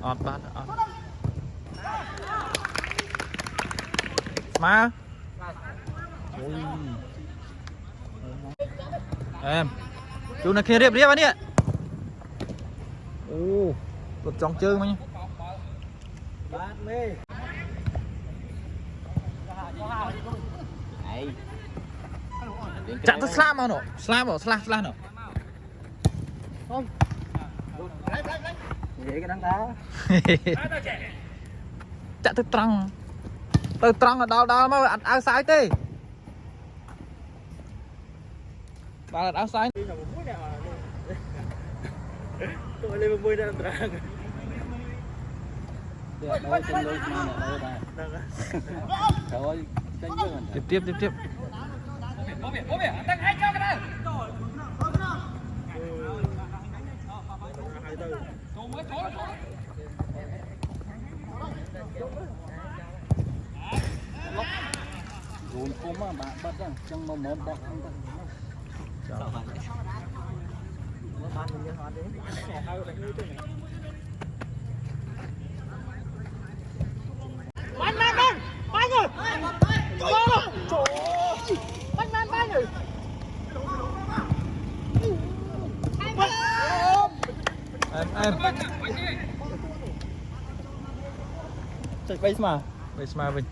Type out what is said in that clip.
ọt bát ọt má ui em chú này kia riệp riệp anh ạ ô lột trong chơi mà nhá chặn tới slam mà nổ slam nổ vậy cái đắng đá chặn tới trăng là đau mà ăn áo sai tê bà là áo sai tôi lên một đang trăng tiếp rồi ôm mà bạn bắt ra trong mồm mồm bọt không em chạy bay mà Vậy mà mình